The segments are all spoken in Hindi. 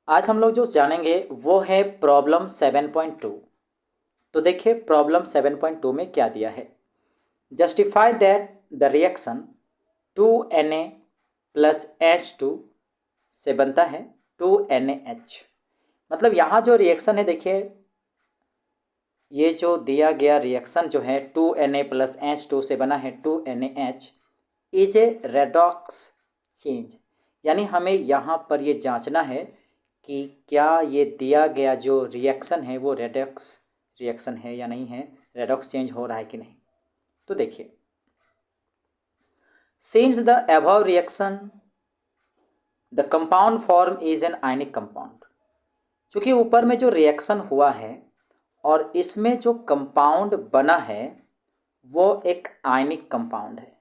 आज हम लोग जो जानेंगे वो है प्रॉब्लम 7.2। तो देखिए प्रॉब्लम 7.2 में क्या दिया है। Justify that the reaction 2Na plus H2 से बनता है 2NaH। मतलब यहाँ जो रिएक्शन है देखिए, ये जो दिया गया रिएक्शन जो है 2Na प्लस H2 से बना है 2NaH is a redox change. यानी हमें यहाँ पर ये जांचना है कि क्या ये दिया गया जो रिएक्शन है वो रेडॉक्स रिएक्शन है या नहीं है, रेडॉक्स चेंज हो रहा है कि नहीं। तो देखिए, since the above reaction the compound form is an ionic compound. चूँकि ऊपर में जो रिएक्शन हुआ है और इसमें जो कंपाउंड बना है वो एक आयनिक कंपाउंड है।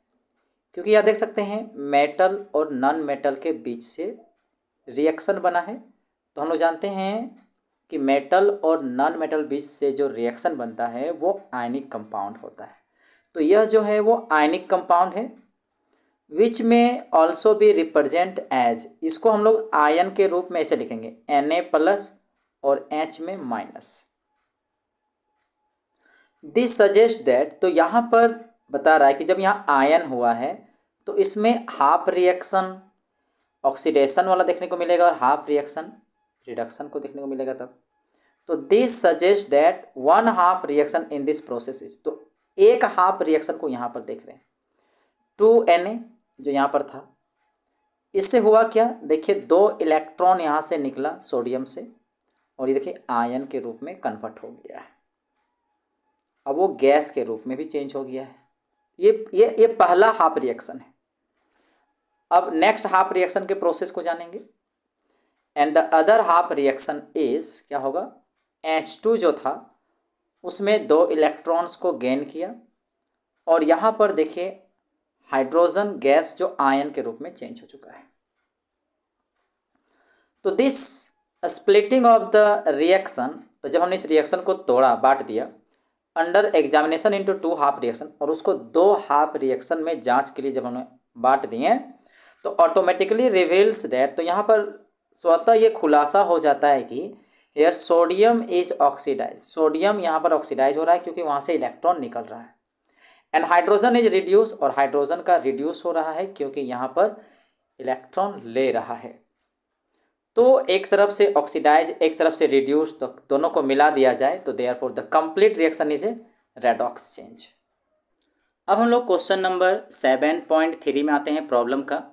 क्योंकि यह देख सकते हैं मेटल और नॉन मेटल के बीच से रिएक्शन बना है। तो हम लोग जानते हैं कि मेटल और नॉन मेटल बीच से जो रिएक्शन बनता है वो आयनिक कंपाउंड होता है। तो यह जो है वो आयनिक कंपाउंड है विच में ऑल्सो भी रिप्रेजेंट एज, इसको हम लोग आयन के रूप में ऐसे लिखेंगे Na प्लस और H में माइनस। दिस सजेस्ट दैट, तो यहाँ पर बता रहा है कि जब यहाँ आयन हुआ है तो इसमें हाफ रिएक्शन ऑक्सीडेशन वाला देखने को मिलेगा और हाफ रिएक्शन रिडक्शन को देखने को मिलेगा तब। तो this suggest that one half reaction in this process is, तो एक हाफ रिएक्शन को यहाँ पर देख रहे हैं 2Na जो यहाँ पर था, इससे हुआ क्या, देखिए 2 इलेक्ट्रॉन यहाँ से निकला सोडियम से और ये देखिए आयन के रूप में कन्वर्ट हो गया है। अब वो गैस के रूप में भी चेंज हो गया है। ये पहला हाफ रिएक्शन है। अब नेक्स्ट हाफ रिएक्शन के प्रोसेस को जानेंगे। And the other half reaction is, क्या होगा, H2 जो था उसमें 2 इलेक्ट्रॉन्स को गेन किया और यहाँ पर देखिए हाइड्रोजन गैस जो आयन के रूप में चेंज हो चुका है। तो this splitting of the reaction, तो जब हमने इस रिएक्शन को तोड़ा, बांट दिया under examination into 2 half reaction, और उसको 2 हाफ रिएक्शन में जांच के लिए जब हमने बांट दिए तो ऑटोमेटिकली रिवील्स दैट, तो यहाँ पर स्वतः ये खुलासा हो जाता है कि here sodium is oxidise, sodium यहाँ पर ऑक्सीडाइज हो रहा है क्योंकि वहाँ से इलेक्ट्रॉन निकल रहा है। एंड हाइड्रोजन इज रिड्यूस, और हाइड्रोजन का रिड्यूस हो रहा है क्योंकि यहाँ पर इलेक्ट्रॉन ले रहा है। तो एक तरफ से ऑक्सीडाइज एक तरफ से रिड्यूस, तो दोनों को मिला दिया जाए तो therefore the complete reaction is a redox change. अब हम लोग क्वेश्चन नंबर 7.3 में आते हैं प्रॉब्लम का।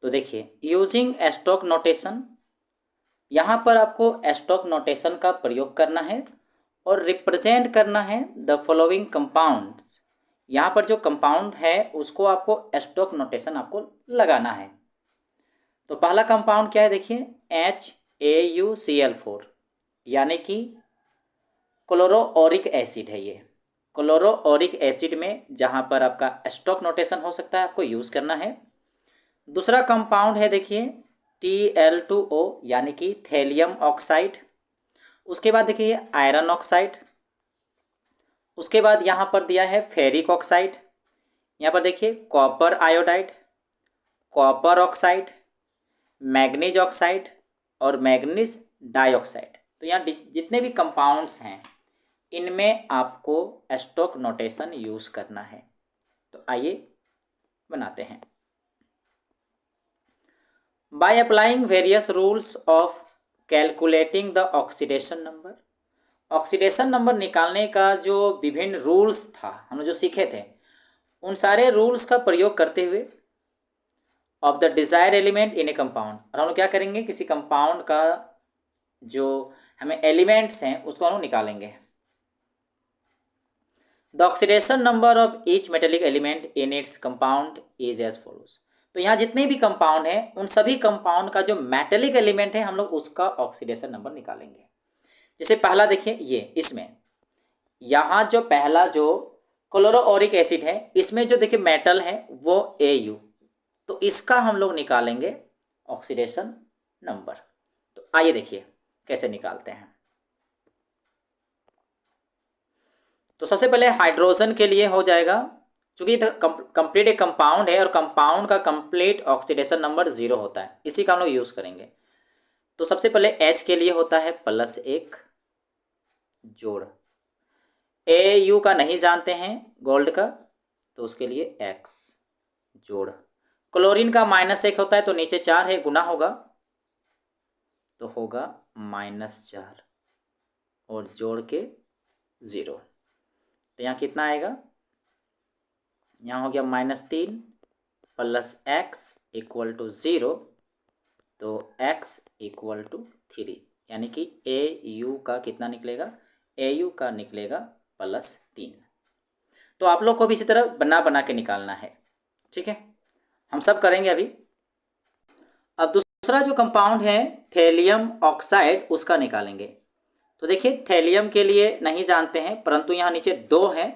तो देखिए, यूजिंग स्टोक नोटेशन, यहाँ पर आपको स्टोक नोटेशन का प्रयोग करना है और रिप्रेजेंट करना है द फॉलोइंग कंपाउंड्स। यहाँ पर जो कंपाउंड है उसको आपको स्टोक नोटेशन आपको लगाना है। तो पहला कंपाउंड क्या है, देखिए HAuCl4, यानी कि क्लोरोओरिक एसिड है। ये क्लोरोओरिक एसिड में जहाँ पर आपका स्टोक नोटेशन हो सकता है आपको यूज़ करना है। दूसरा कंपाउंड है देखिए Tl2O, यानी कि थैलियम ऑक्साइड। उसके बाद देखिए आयरन ऑक्साइड। उसके बाद यहाँ पर दिया है फेरिक ऑक्साइड। यहाँ पर देखिए copper iodide, copper oxide, manganese oxide और मैग्नीज डाइऑक्साइड। तो यहाँ जितने भी कंपाउंड्स हैं इनमें आपको स्टोक नोटेशन यूज़ करना है। तो आइए बनाते हैं। By applying various rules of calculating the oxidation number, oxidation number निकालने का जो विभिन्न रूल्स था हमने जो सीखे थे उन सारे रूल्स का प्रयोग करते हुए of the desire element in A compound, और हम लोग क्या करेंगे, किसी कंपाउंड का जो हमें एलिमेंट्स हैं उसको हम लोग निकालेंगे। The oxidation number of each metallic element in its compound is as follows. तो यहाँ जितने भी कंपाउंड हैं उन सभी कंपाउंड का जो मेटेलिक एलिमेंट है हम लोग उसका ऑक्सीडेशन नंबर निकालेंगे। जैसे पहला देखिए, ये इसमें यहाँ जो पहला जो क्लोरोओरिक एसिड है इसमें जो देखिए मेटल है वो Au, तो इसका हम लोग निकालेंगे ऑक्सीडेशन नंबर। तो आइए देखिए कैसे निकालते हैं। तो सबसे पहले हाइड्रोजन के लिए हो जाएगा, चूंकि कंप्लीट एक कंपाउंड है और कंपाउंड का कंप्लीट ऑक्सीडेशन नंबर 0 होता है, इसी का हम लोग यूज़ करेंगे। तो सबसे पहले H के लिए होता है +1 जोड़, AU का नहीं जानते हैं गोल्ड का, तो उसके लिए X जोड़, क्लोरीन का -1 होता है तो नीचे 4 है, गुना होगा तो होगा -4 और जोड़ के 0, तो यहाँ कितना आएगा, यहाँ हो गया -3 + x = 0, तो x = 3, यानी कि AU का कितना निकलेगा, AU का निकलेगा +3। तो आप लोग को भी इसी तरह बना के निकालना है, ठीक है, हम सब करेंगे अभी। अब दूसरा जो कंपाउंड है थैलियम ऑक्साइड, उसका निकालेंगे। तो देखिए थैलियम के लिए नहीं जानते हैं, परंतु यहाँ नीचे 2 है,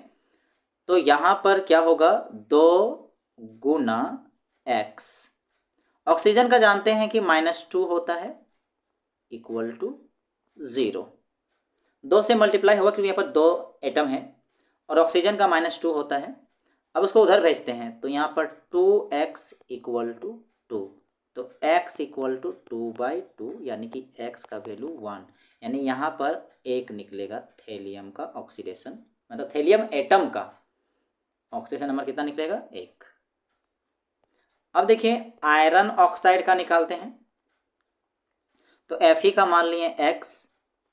तो यहाँ पर क्या होगा, 2 गुना x। ऑक्सीजन का जानते हैं कि -2 होता है = 0, 2 से मल्टीप्लाई होगा क्योंकि यहाँ पर 2 एटम है, और ऑक्सीजन का -2 होता है। अब उसको उधर भेजते हैं, तो यहाँ पर 2x = 2, तो x = 2/2, यानी कि x का वैल्यू 1, यानी यहाँ पर 1 निकलेगा थैलियम का ऑक्सीडेशन, मतलब थैलियम एटम का ऑक्सीडेशन नंबर कितना निकलेगा, 1। अब देखिए आयरन ऑक्साइड का निकालते हैं, तो Fe का मान लिए x,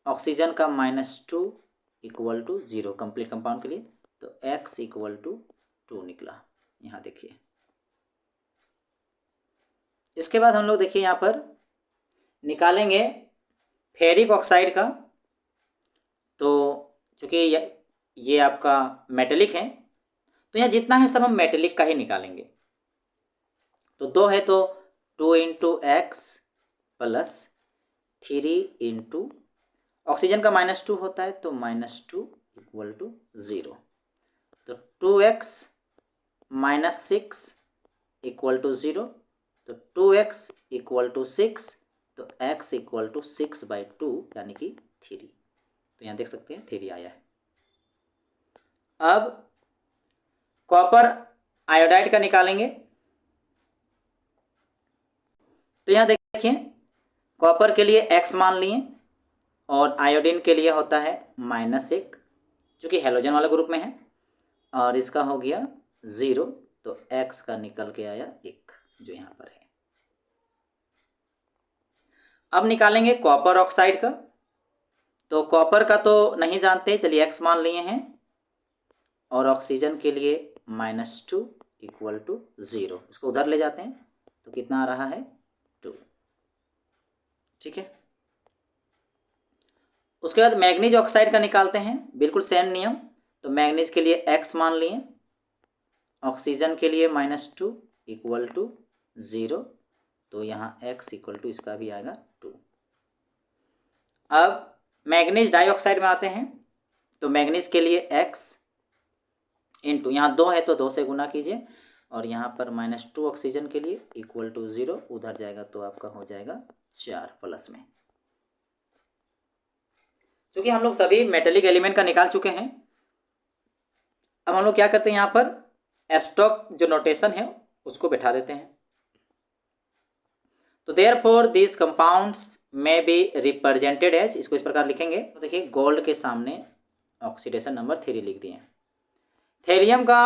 ऑक्सीजन का -2 = 0 कंप्लीट कंपाउंड के लिए, तो x = 2 निकला, यहाँ देखिए। इसके बाद हम लोग देखिए यहाँ पर निकालेंगे फेरिक ऑक्साइड का, तो चूँकि ये आपका मेटेलिक है, तो यहाँ जितना है सब हम मेटेलिक का ही निकालेंगे। तो 2 है तो 2 × x + 3 × ऑक्सीजन का -2 होता है, तो -2 = 0, तो 2x - 6 = 0, तो 2x = 6, तो x = 6/2, यानी कि 3, तो यहाँ देख सकते हैं 3 आया है। अब कॉपर आयोडाइड का निकालेंगे, तो यहाँ देखिए कॉपर के लिए x मान लिए और आयोडीन के लिए होता है -1, चूँकि हेलोजन वाला ग्रुप में है, और इसका हो गया 0, तो x का निकल के आया 1 जो यहाँ पर है। अब निकालेंगे कॉपर ऑक्साइड का, तो कॉपर का तो नहीं जानते, चलिए x मान लिए हैं, और ऑक्सीजन के लिए -2 = 0, इसको उधर ले जाते हैं, तो कितना आ रहा है, 2, ठीक है। उसके बाद मैग्नीज ऑक्साइड का निकालते हैं, बिल्कुल सेम नियम, तो मैग्नीज के लिए x मान लिए, ऑक्सीजन के लिए -2 = 0, तो यहाँ x = इसका भी आएगा 2। अब मैग्नीज डाइऑक्साइड में आते हैं, तो मैग्नीज के लिए x × यहाँ 2 है तो 2 से गुना कीजिए, और यहाँ पर -2 ऑक्सीजन के लिए = 0, उधर जाएगा तो आपका हो जाएगा 4 प्लस में। क्योंकि हम लोग सभी मेटेलिक एलिमेंट का निकाल चुके हैं, अब हम लोग क्या करते हैं, यहाँ पर स्टॉक जो नोटेशन है उसको बैठा देते हैं। तो देयरफॉर दिस कंपाउंड्स में बी रिप्रेजेंटेड एज, इसको इस प्रकार लिखेंगे, तो देखिए गोल्ड के सामने ऑक्सीडेशन नंबर 3 लिख दिए। थैलियम का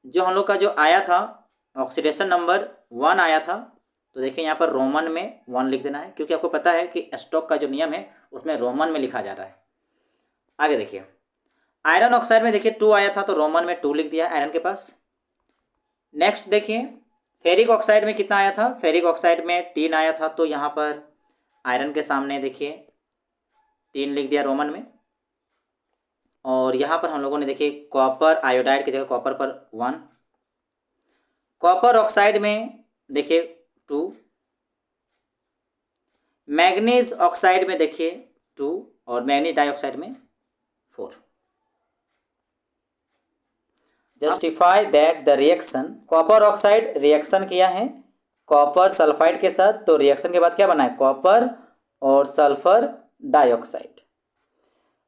जो हम लोग का जो आया था ऑक्सीडेशन नंबर 1 आया था, तो देखिए यहाँ पर रोमन में 1 लिख देना है, क्योंकि आपको पता है कि स्टॉक का जो नियम है उसमें रोमन में लिखा जा रहा है। आगे देखिए आयरन ऑक्साइड में देखिए 2 आया था, तो रोमन में 2 लिख दिया आयरन के पास। नेक्स्ट देखिए फेरिक ऑक्साइड में कितना आया था, फेरिक ऑक्साइड में 3 आया था, तो यहाँ पर आयरन के सामने देखिए 3 लिख दिया रोमन में। और यहाँ पर हम लोगों ने देखिए कॉपर आयोडाइड की जगह कॉपर पर 1, कॉपर ऑक्साइड में देखिए 2, मैग्नीज ऑक्साइड में देखिए 2, और मैग्नीज डाइऑक्साइड में 4। Justify that the reaction, copper oxide reaction किया है कॉपर सल्फाइड के साथ, तो रिएक्शन के बाद क्या बना है, कॉपर और सल्फर डाइऑक्साइड।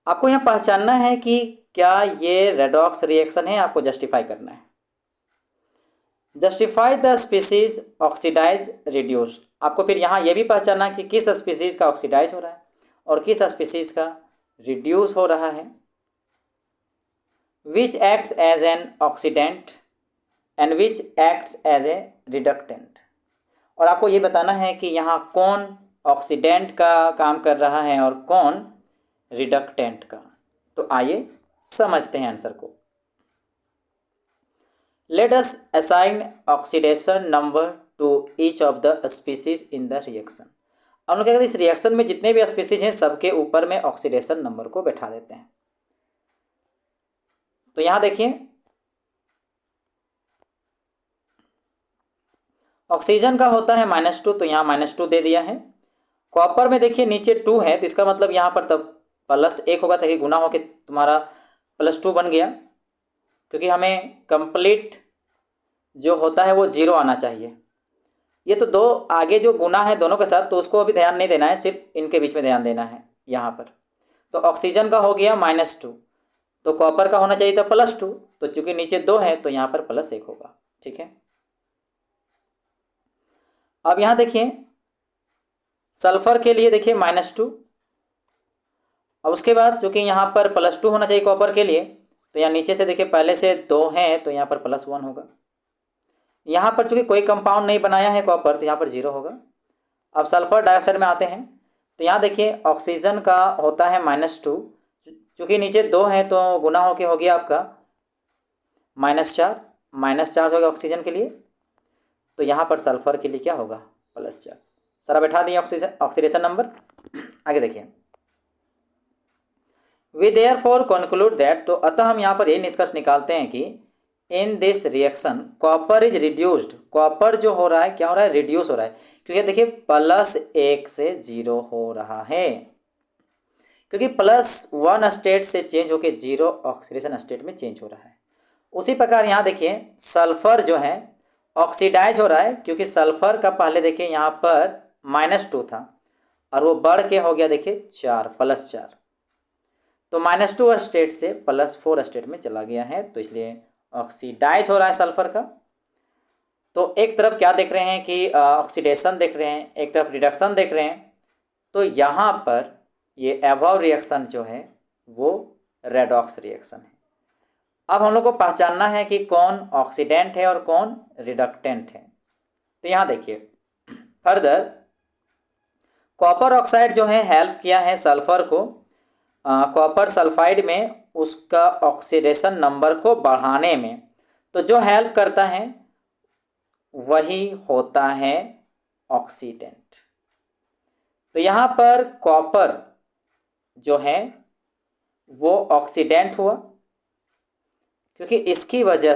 आपको यहाँ पहचानना है कि क्या ये रेडॉक्स रिएक्शन है, आपको जस्टिफाई करना है। Justify the species oxidise reduce, आपको फिर यहाँ ये भी पहचानना कि किस स्पीसीज़ का ऑक्सीडाइज हो रहा है और किस स्पीसीज़ का रिड्यूस हो रहा है। Which acts as an oxidant and which acts as a reductant. और आपको ये बताना है कि यहाँ कौन ऑक्सीडेंट का काम कर रहा है और कौन रिडक्टेंट का। तो आइए समझते हैं आंसर को। Let us assign oxidation number two each of the species in the reaction. हम लोग अगर इस रिएक्शन में जितने भी स्पीसीज हैं सबके ऊपर में ऑक्सीडेशन नंबर को बैठा देते हैं। तो यहाँ देखिए ऑक्सीजन का होता है -2, तो यहाँ -2 दे दिया है। कॉपर में देखिए नीचे 2 है, तो इसका मतलब यहाँ पर तब +1 होगा, ताकि गुना होकर तुम्हारा +2 बन गया, क्योंकि हमें कंप्लीट जो होता है वो 0 आना चाहिए। ये तो 2 आगे जो गुना है दोनों के साथ, तो उसको अभी ध्यान नहीं देना है, सिर्फ इनके बीच में ध्यान देना है यहाँ पर। तो ऑक्सीजन का हो गया -2, तो कॉपर का होना चाहिए था +2, तो चूंकि नीचे 2 है तो यहाँ पर +1 होगा। ठीक है, अब यहाँ देखिए सल्फर के लिए देखिए -2, और उसके बाद चूंकि यहाँ पर +2 होना चाहिए कॉपर के लिए, तो यहाँ नीचे से देखिए पहले से 2 हैं, तो यहाँ पर +1 होगा। यहाँ पर चूंकि कोई कंपाउंड नहीं बनाया है कॉपर, तो यहाँ पर 0 होगा। अब सल्फर डाइऑक्साइड में आते हैं, तो यहाँ देखिए ऑक्सीजन का होता है -2, चूँकि नीचे 2 हैं तो गुना होके हो गया आपका -4, -4 होगा ऑक्सीजन के लिए, तो यहाँ पर सल्फर के लिए क्या होगा +4। सारा बैठा दिए ऑक्सीडेशन नंबर। आगे देखिए वी देयरफॉर कंक्लूड दैट, तो अतः हम यहाँ पर ये निष्कर्ष निकालते हैं कि in this reaction copper is reduced, copper जो हो रहा है क्या हो रहा है, रिड्यूस हो रहा है, क्योंकि देखिए +1 से 0 हो रहा है, क्योंकि +1 स्टेट से चेंज होकर 0 ऑक्सीडेशन स्टेट में चेंज हो रहा है। उसी प्रकार यहाँ देखिए सल्फर जो है ऑक्सीडाइज हो रहा है, क्योंकि सल्फर का पहले देखिए यहाँ पर -2 था और वो बढ़ के हो गया देखिए +4, तो -2 स्टेट से +4 स्टेट में चला गया है, तो इसलिए ऑक्सीडाइज हो रहा है सल्फर का। तो एक तरफ क्या देख रहे हैं कि ऑक्सीडेशन देख रहे हैं, एक तरफ रिडक्शन देख रहे हैं, तो यहाँ पर ये एबव रिएक्शन जो है वो रेडॉक्स रिएक्शन है। अब हम लोग को पहचानना है कि कौन ऑक्सीडेंट है और कौन रिडक्टेंट है। तो यहाँ देखिए फर्दर कॉपर ऑक्साइड जो है हेल्प किया है सल्फर को कॉपर सल्फाइड में उसका ऑक्सीडेशन नंबर को बढ़ाने में, तो जो हेल्प करता है वही होता है ऑक्सीडेंट। तो यहाँ पर कॉपर जो है वो ऑक्सीडेंट हुआ, क्योंकि इसकी वजह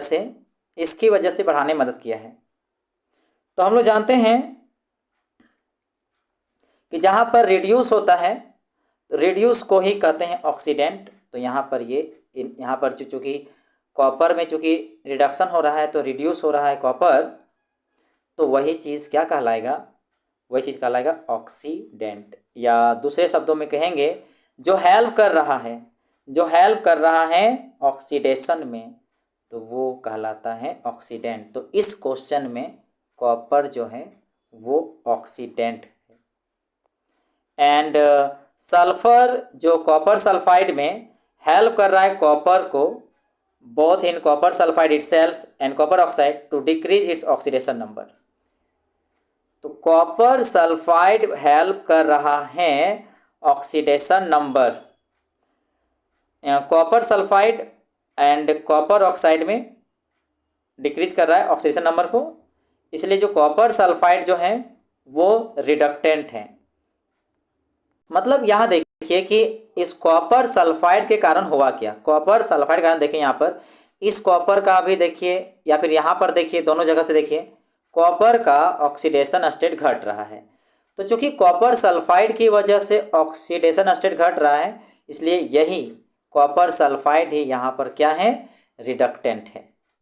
से बढ़ाने में मदद किया है। तो हम लोग जानते हैं कि जहाँ पर रिड्यूस होता है तो रिड्यूस को ही कहते हैं ऑक्सीडेंट। तो यहाँ पर चूँकि कॉपर में चूँकि रिडक्शन हो रहा है तो रिड्यूस हो रहा है कॉपर, तो वही चीज़ क्या कहलाएगा, वही चीज़ कहलाएगा ऑक्सीडेंट, या दूसरे शब्दों में कहेंगे जो हेल्प कर रहा है ऑक्सीडेशन में, तो वो कहलाता है ऑक्सीडेंट। तो इस क्वेश्चन में कॉपर जो है वो ऑक्सीडेंट है। एंड सल्फर जो कॉपर सल्फाइड में हेल्प कर रहा है कॉपर को both in copper sulphide itself and copper oxide to decrease its oxidation number. तो कॉपर सल्फाइड हेल्प कर रहा है oxidation number, copper sulphide and copper oxide में डिक्रीज कर रहा है ऑक्सीडेशन नंबर को, इसलिए जो कॉपर सल्फाइड जो है वो रिडक्टेंट है। मतलब यहाँ देखिए कि इस कॉपर सल्फाइड के कारण हुआ क्या, कॉपर सल्फाइड के कारण देखिए यहाँ पर इस कॉपर का भी देखिए या फिर यहाँ पर देखिए, दोनों जगह से देखिए कॉपर का ऑक्सीडेशन स्टेट घट रहा है। तो चूँकि कॉपर सल्फाइड की वजह से ऑक्सीडेशन स्टेट घट रहा है, इसलिए यही कॉपर सल्फाइड ही यहाँ पर क्या है, रिडक्टेंट है।